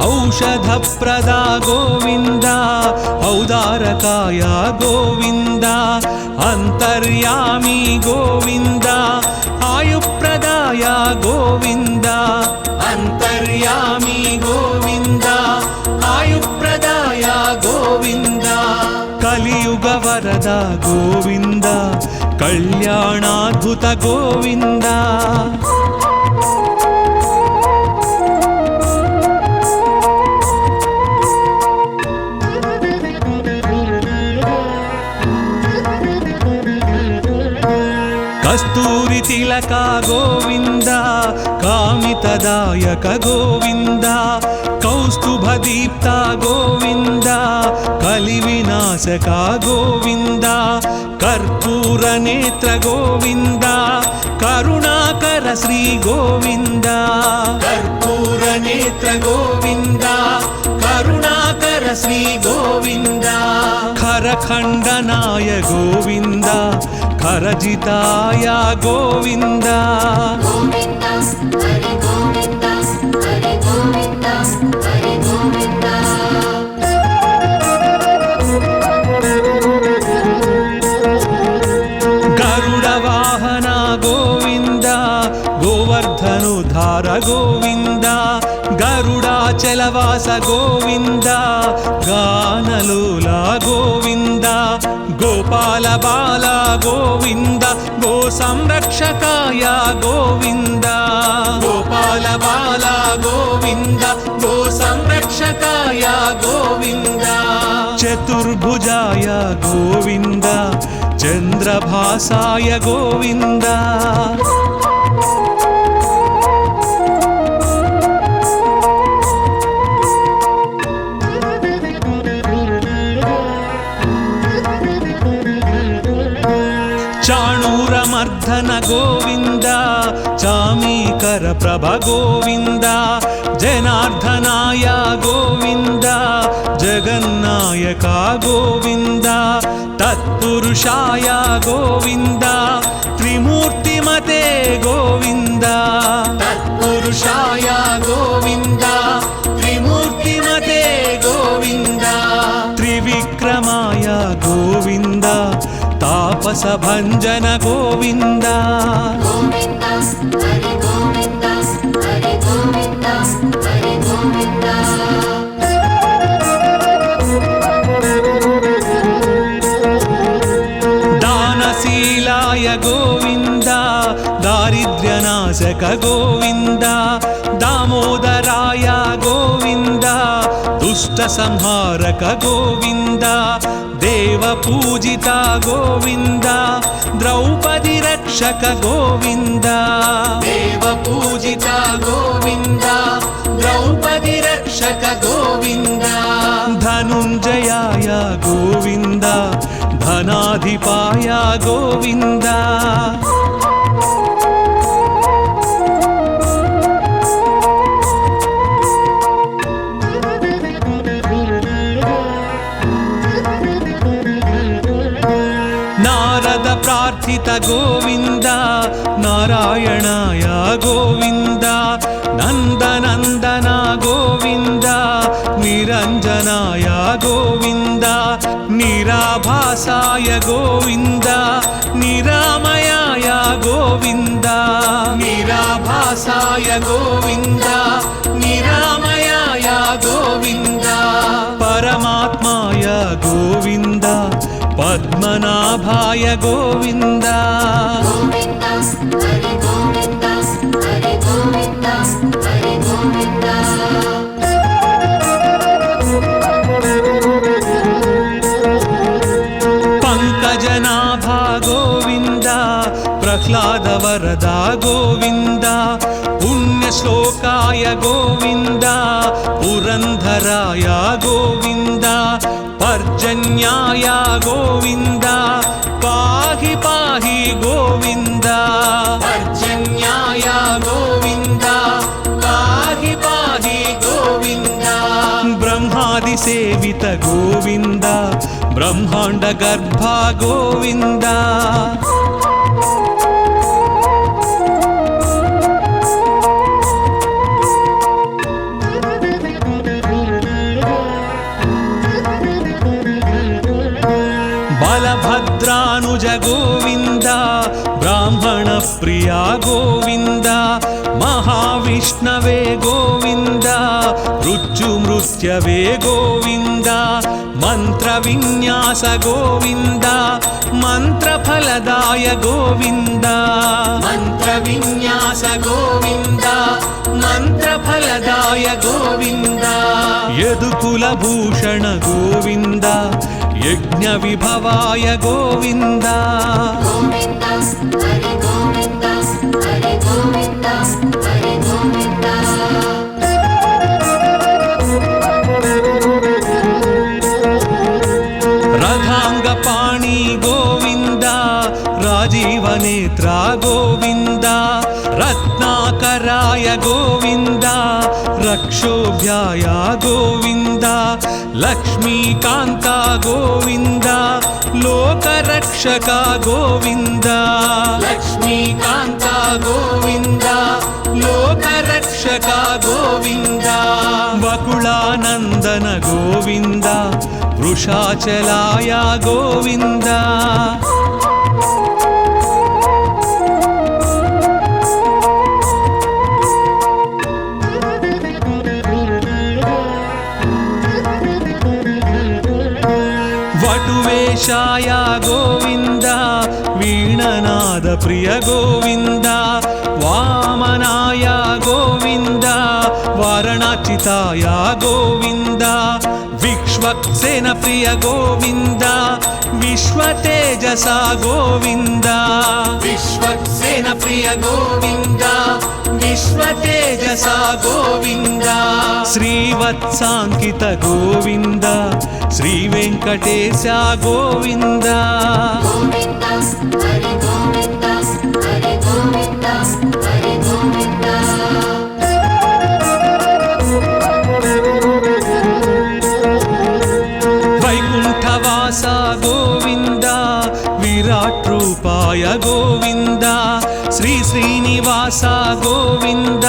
औषधप्रदा गोविन्द औदारकाय गोविन्द अन्तर्यामी गोविन्द आयुप्रदाय गोविन्द अन्तर्यामी गोविन्द आयुप्रदाय गोविन्द कलियुग वरद गोविन्द कल्याणाद्भुत गोविन्द कस्तूरि तिलक गोविन्द कामितदायक गोविन्द कौस्तुभदीप्त गोविन्द कलिविनाशक गोविन्द कर्पूरनेत्र गोविन्द करुणाकर श्री गोविन्द कर्पूरनेत्र गोविन्द करुणाकर श्री गोविन्द खरखण्डनाय गोविन्द खरजिताय गोविन्द गोविन्द हरि गोविन्द हरि गोविन्द हरि गोविन्द गरुडवाहन गोविन्द गोवर्धनोद्धार गोविन्द गरुडाचलवास गोविन्द गानलोला गोविन्द गोपाल बाल गोविन्द गो संरक्षकाय गोविन्द गोपाल बाल गोविन्द गो संरक्षकाय गोविन्द चतुर्भुजाय गोविन्द चन्द्रभासाय गोविन्द चाणूरमर्दन गोविन्द चामीकर प्रभ गोविन्द जनार्दनाय गोविन्द जगन्नायक गोविन्द तत्पुरुषाय गोविन्द त्रिमूर्तिमते गोविन्द तत्पुरुषाय गोविन्द त्रिमूर्तिमते गोविन्द त्रिविक्रमाय गोविन्द तापस भंजन गोविन्द गोविन्द हरि गोविन्द हरि गोविन्द हरि गोविन्द दानशीलाय गोविन्द दारिद्र्यनाशक गोविन्द दामोदराय गोविन्द दुष्ट संहारक गोविन्द देवपूजिता गोविन्द द्रौपदी रक्षक गोविन्द देवपूजिता गोविन्द द्रौपदी रक्षक गोविन्द धनुञ्जयाय गोविन्द धनाधिपाय गोविन्द नारद प्रार्थित गोविन्द नारायणाय गोविन्द नन्दनन्दन गोविन्द निरञ्जनाय गोविन्द निराभासाय गोविन्द निरामयाय गोविन्द निराभासाय गोविन्द निरामयाय गोविन्द परमात्माय गोविन्द पद्मनाभाय गोविन्द गोविन्द हरि गोविन्द हरि गोविन्द हरि गोविन्द पंकजनाभा गोविन्द प्रह्लाद वरदा गोविन्द पुण्यश्लोकाय गोविन्द पुरन्धराय गोविन्द पर्जन्याय गोविन्द पाहि पाहि गोविन्द पर्जन्याय गोविन्द पाहि पाहि गोविन्द ब्रह्मादि सेवित गोविन्द ब्रह्माण्ड गर्भ गोविन्द गोविन्द ब्राह्मणप्रिया गोविन्द महाविष्णवे गोविन्द मृत्युमृत्यवे गोविन्द मन्त्रविन्यास गोविन्द मन्त्रफलदाय गोविन्द मन्त्रविन्यास गोविन्द मन्त्रफलदाय गोविन्द यदुकुलभूषण गोविन्द यज्ञविभवाय गोविन्द गोविन्द हरि गोविन्द हरि गोविन्द हरि गोविन्द रथाङ्गपाणि गोविन्द राजीवनेत्रा गोविन्द रत्नाकराय गोविन्द रक्षोभ्याय गोविन्द लक्ष्मीकान्ता गोविन्द लोकरक्षका गोविन्द लक्ष्मीकान्ता गोविन्द लोकरक्षका गोविन्द वकुलानन्दन गोविन्द वृषाचलाय गोविन्द वटुवेशाय गोविन्द वीणनाद प्रिय गोविन्द वामनाय गोविन्द वारणाचिताय गोविन्द विश्वक्सेन प्रिय गोविन्द विश्वतेजसा गोविन्द विश्वक्सेन प्रिय गोविन्द विश्वतेजसा गोविन्द श्रीवत्साङ्कित गोविन्द श्रीवेङ्कटेश गोविन्द गोविन्द हरि गोविन्द हरि गोविन्द हरि गोविन्द वैकुण्ठवास गोविन्द विराट्रूपाय गोविन्द श्री श्रीनिवास गोविन्द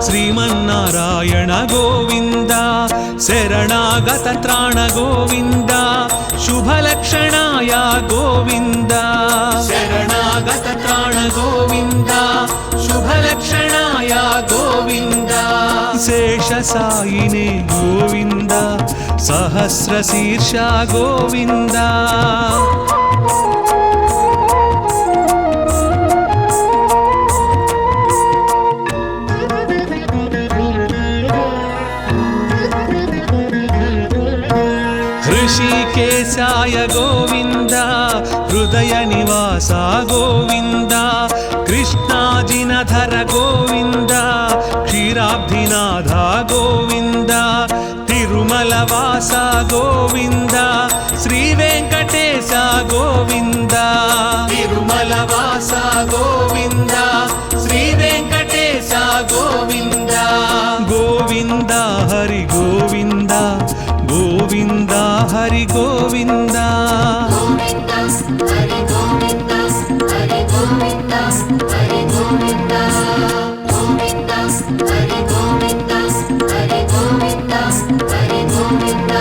श्रीमन्नारायण गोविन्द शरणागत त्राण गोविन्द शुभलक्षणाय गोविन्द शरणागत त्राण गोविन्द शुभलक्षणाय गोविन्द शेषसायिने गोविन्द सहस्रशीर्ष गोविन्द ऋषिकेशाय गोविन्द हृदय निवास गोविन्द कृष्णाजिनधर गोविन्द क्षीराब्धिनाथ गोविन्द तिरुमलवास गोविन्द श्रीवेङ्कटेश गोविन्द तिरुमलवास गोविन्द श्रीवेङ्कटेश गोविन्द गोविन्द हरि गोविन्द गोविन्द हरि गोविन्द गोविन्द हरि गोविन्द हरि गोविन्द हरि गोविन्द गोविन्द हरि गोविन्द हरि गोविन्द हरि गोविन्द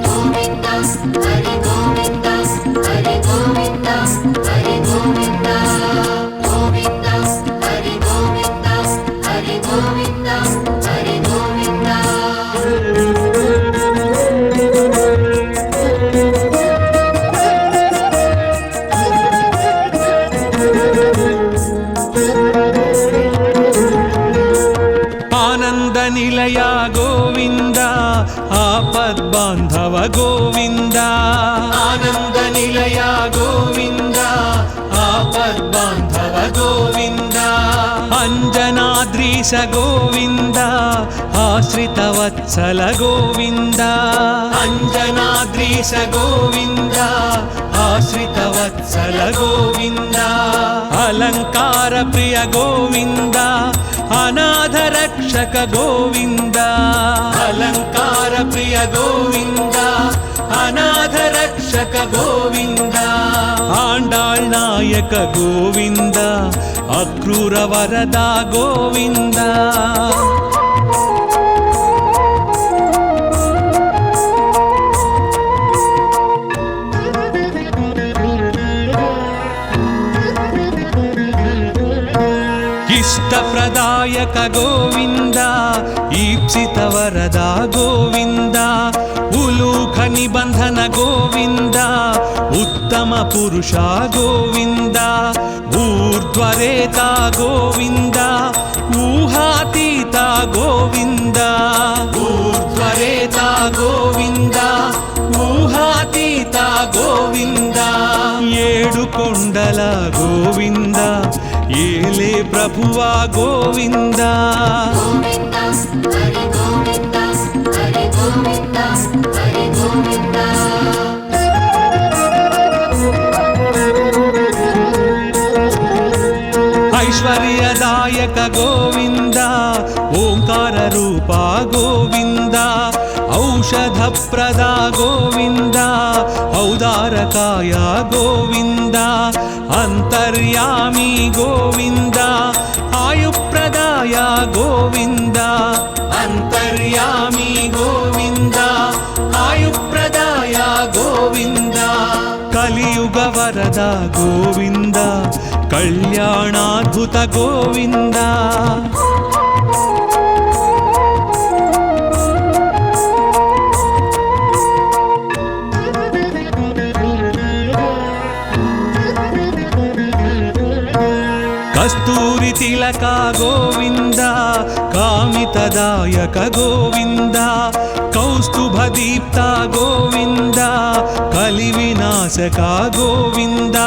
गोविन्द हरि गोविन्द हरि गोविन्द हरि गोविन्द गोविन्द हरि गोविन्द हरि गोविन्द हरि गोविन्द आनंद निलय गोविंद आपद्बांधव गोविंद आनंद निलय गोविंद आपद्बांधव गोविंद अंजनाद्रीश गोविंद आश्रितवत्सल गोविंद अंजनाद्रीश गोविंद आश्रितवत्सल गोविंद अलंकार प्रिय गोविंद अनाथ रक्षक गोविंद अलंकार प्रिय गोविंद अनाथ रक्षक गोविंद आंडाळ் नायक गोविंद अक्रूर वरदा गोविंद इष्टप्रदायक गोविन्द ईप्सितवरदा गोविन्द उलूख निबन्धन गोविन्द उत्तम पुरुषा गोविन्द ऊर्ध्वरेता गोविन्द ऊहातीता गोविन्द ऊर्ध्वरेता गोविन्द ऊहातीता गोविन्द ఏడు కొండల గోవింద ఏలే ప్రభువా గోవింద గోవింద హరి గోవింద హరి గోవింద హరి గోవింద ఐశ్వర్యదాయక గోవింద ఓంకార రూపా గోవింద ఔషధప్రదా గోవింద ఔదారకాయ గోవింద అంతర్యామి గోవింద ఆయుప్రదాయ గోవింద అంతర్యామి గోవింద ఆయుప్రదాయ గోవింద కలియుగ వరద గోవింద కళ్యాణాద్భుత గోవింద కస్తూరి తిలక గోవింద కామితదాయక గోవింద కౌస్తుభదీప్త గోవింద కలివినాశక గోవింద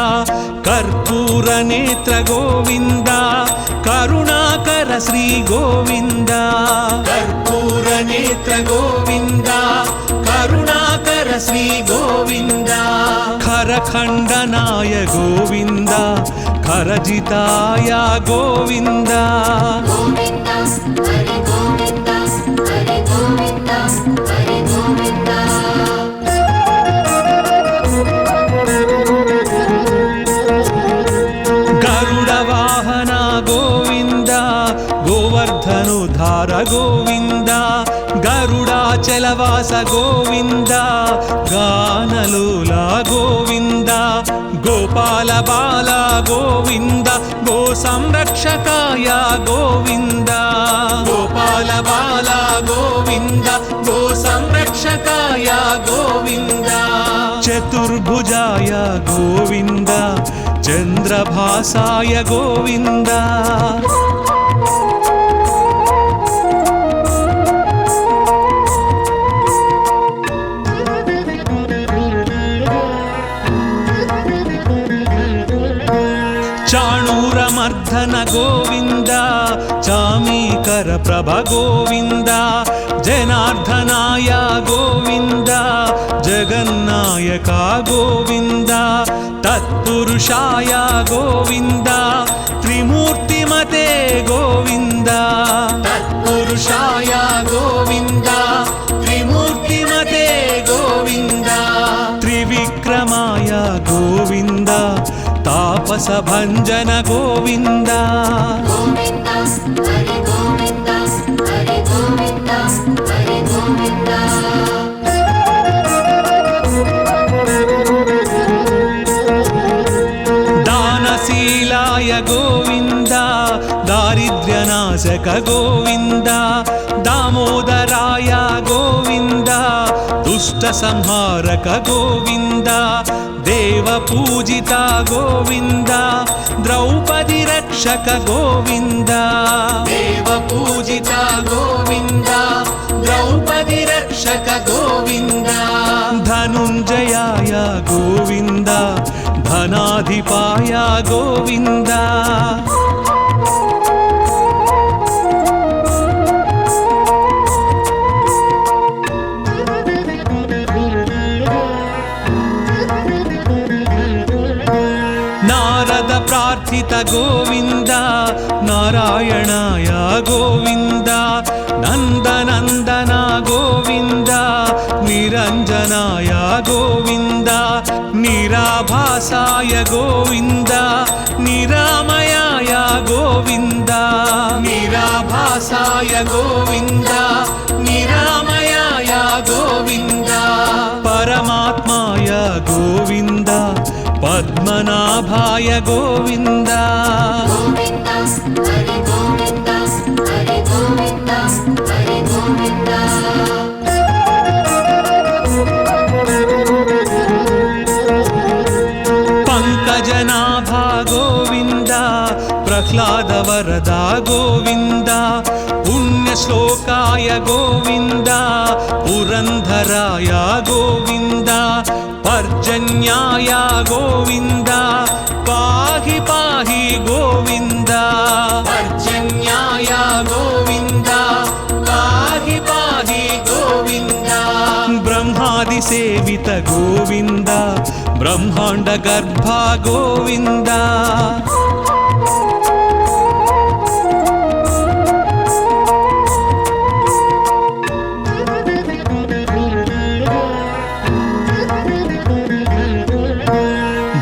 కర్పూర నేత్ర గోవింద కరుణాకర శ్రీ గోవింద కర్పూర నేత్ర గోవింద కరుణాకర శ్రీ గోవింద ఖరఖండనాయ గోవింద ఖరజితాయ గోవింద గోవింద హరి గోవింద హరి గోవింద హరి గోవింద గరుడ వాహన గోవింద గోవర్ధనుధార గోవింద గరుడాచలవాస గోవింద గానలోల గోవింద గోపాల బాల గోవింద గో సంరక్షకాయ గోవింద గోపాల బాల గోవింద గో సంరక్షకాయ గోవింద చతుర్భుజాయ గోవింద చంద్రభాసాయ గోవింద చాణూరమర్ధన గోవింద చామీకర ప్రభ గోవింద జనార్దనాయ గోవింద జగన్నాయక గోవింద తత్పురుషాయ గోవింద త్రిమూర్తిమతే గోవింద తత్పురుషాయ గోవింద త్రిమూర్తిమతే గోవింద త్రివిక్రమాయ గోవింద తాపస భంజన గోవింద గోవింద హరి గోవింద హరి గోవింద హరి గోవింద దానశీలాయ గోవింద దారిద్ర్యనాశక గోవింద దామోదరాయ గోవింద దుష్ట సంహారక గోవింద దేవ పూజిత గోవింద ద్రౌపది రక్షక గోవింద దేవ పూజిత గోవింద ద్రౌపది రక్షక గోవింద ధనుంజయాయ గోవింద ధనాధిపాయ గోవింద నారద ప్రార్థిత గోవింద నారాయణాయ గోవింద నందనందన గోవింద నిరంజనాయ గోవింద నిరాభాసాయ గోవింద నిరామయాయ గోవింద నిరాభాసాయ గోవింద నిరామయాయ గోవింద పరమాత్మాయ గోవింద పద్మనాభాయ గోవింద గోవింద హరి గోవింద హరి గోవింద హరి గోవింద పంకజనాభా గోవింద ప్రహ్లాద వరదా గోవింద పుణ్యశ్లోకాయ గోవింద పురంధరాయ గోవింద పర్జన్యాయ గోవింద పాహి పాహి గోవింద పర్జన్యాయ గోవింద పాహి పాహి గోవింద బ్రహ్మాది సేవిత గోవింద బ్రహ్మాండ గర్భ గోవింద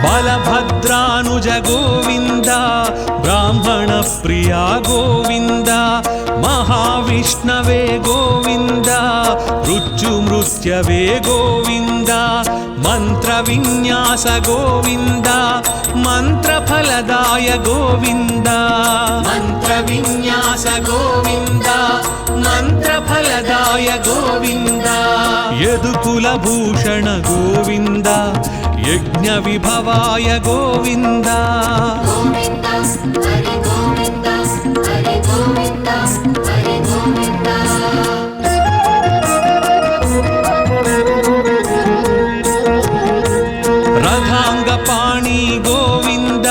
బలభద్రానుజ గోవింద బ్రాహ్మణ ప్రియా గోవింద మహావిష్ణవే గోవింద మృత్యుమృత్యవే గోవింద మంత్ర విన్యాస గోవింద మంత్రఫలదాయ గోవింద మంత్ర విన్యాస గోవింద మంత్రఫలదాయ గోవింద యదుకుల భూషణ గోవింద యజ్ఞ విభవాయ గోవింద గోవింద హరి గోవింద హరి గోవింద హరి గోవింద రథాంగపాణి గోవింద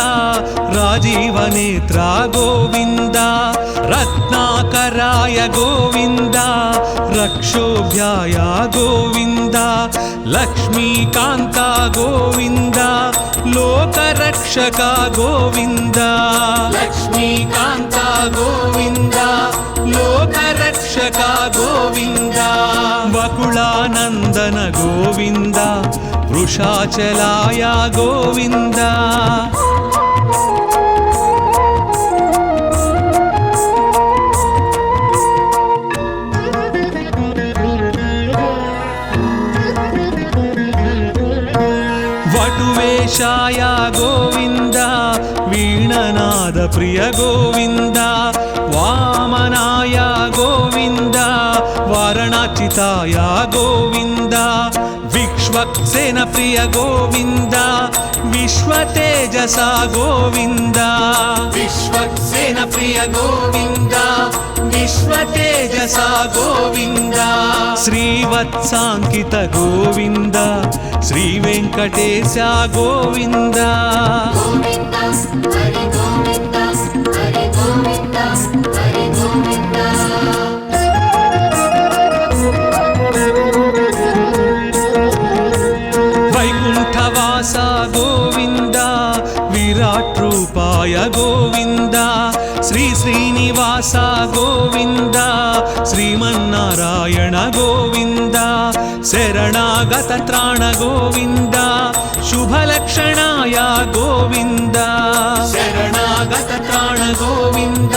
రాజీవనేత్ర గోవింద రత్నాకరాయ గోవింద రక్షోభ్యాయ గోవింద లక్ష్మీకాంత గోవింద లోకరక్షక గోవింద లక్ష్మీకాంత గోవింద లోకరక్షక గోవింద వకుళానందన గోవింద వృషాచలాయ గోవింద వటువేషాయ గోవింద వీణనాద ప్రియ గోవింద వామనాయ గోవింద వారణాచితాయ గోవింద విక్ష్వక్సేన ప్రియ గోవింద విశ్వతేజస గోవింద విశ్వక్సేన ప్రియ గోవింద విశ్వతేజస గోవింద శ్రీవత్సాంకిత గోవింద శ్రీ వెంకటేశ గోవింద గోవింద హరి గోవింద హరి గోవింద హరి గోవింద వైకుంఠవాస గోవింద విరాట్ రూపాయ గోవింద శ్రీ శ్రీనివాస గోవింద శ్రీమన్నారాయణ గోవింద శరణాగత త్రాణ గోవింద శుభలక్షణాయ గోవింద శరణాగత త్రాణ గోవింద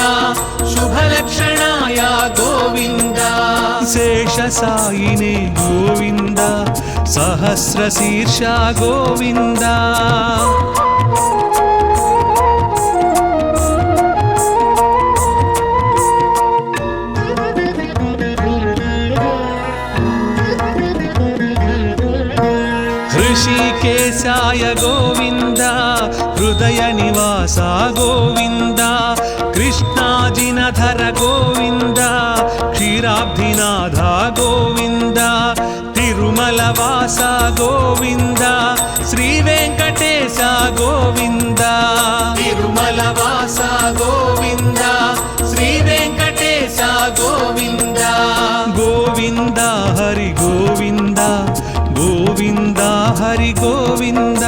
శుభలక్షణాయ గోవింద శేషసాయినే గోవింద సహస్రశీర్ష గోవింద ऋषिकेशाय गोविंद हृदय निवास गोविंद कृष्णाजिनधर गोविंद क्षीराब्धिनाथ गोविंद तिरुमलवास गोविंद श्री वेंकटेश गोविंद तिरुमलवास गोविंद श्री वेंकटेश गोविंद गोविंद हरि गोविंद गोविंद हरि गोविंद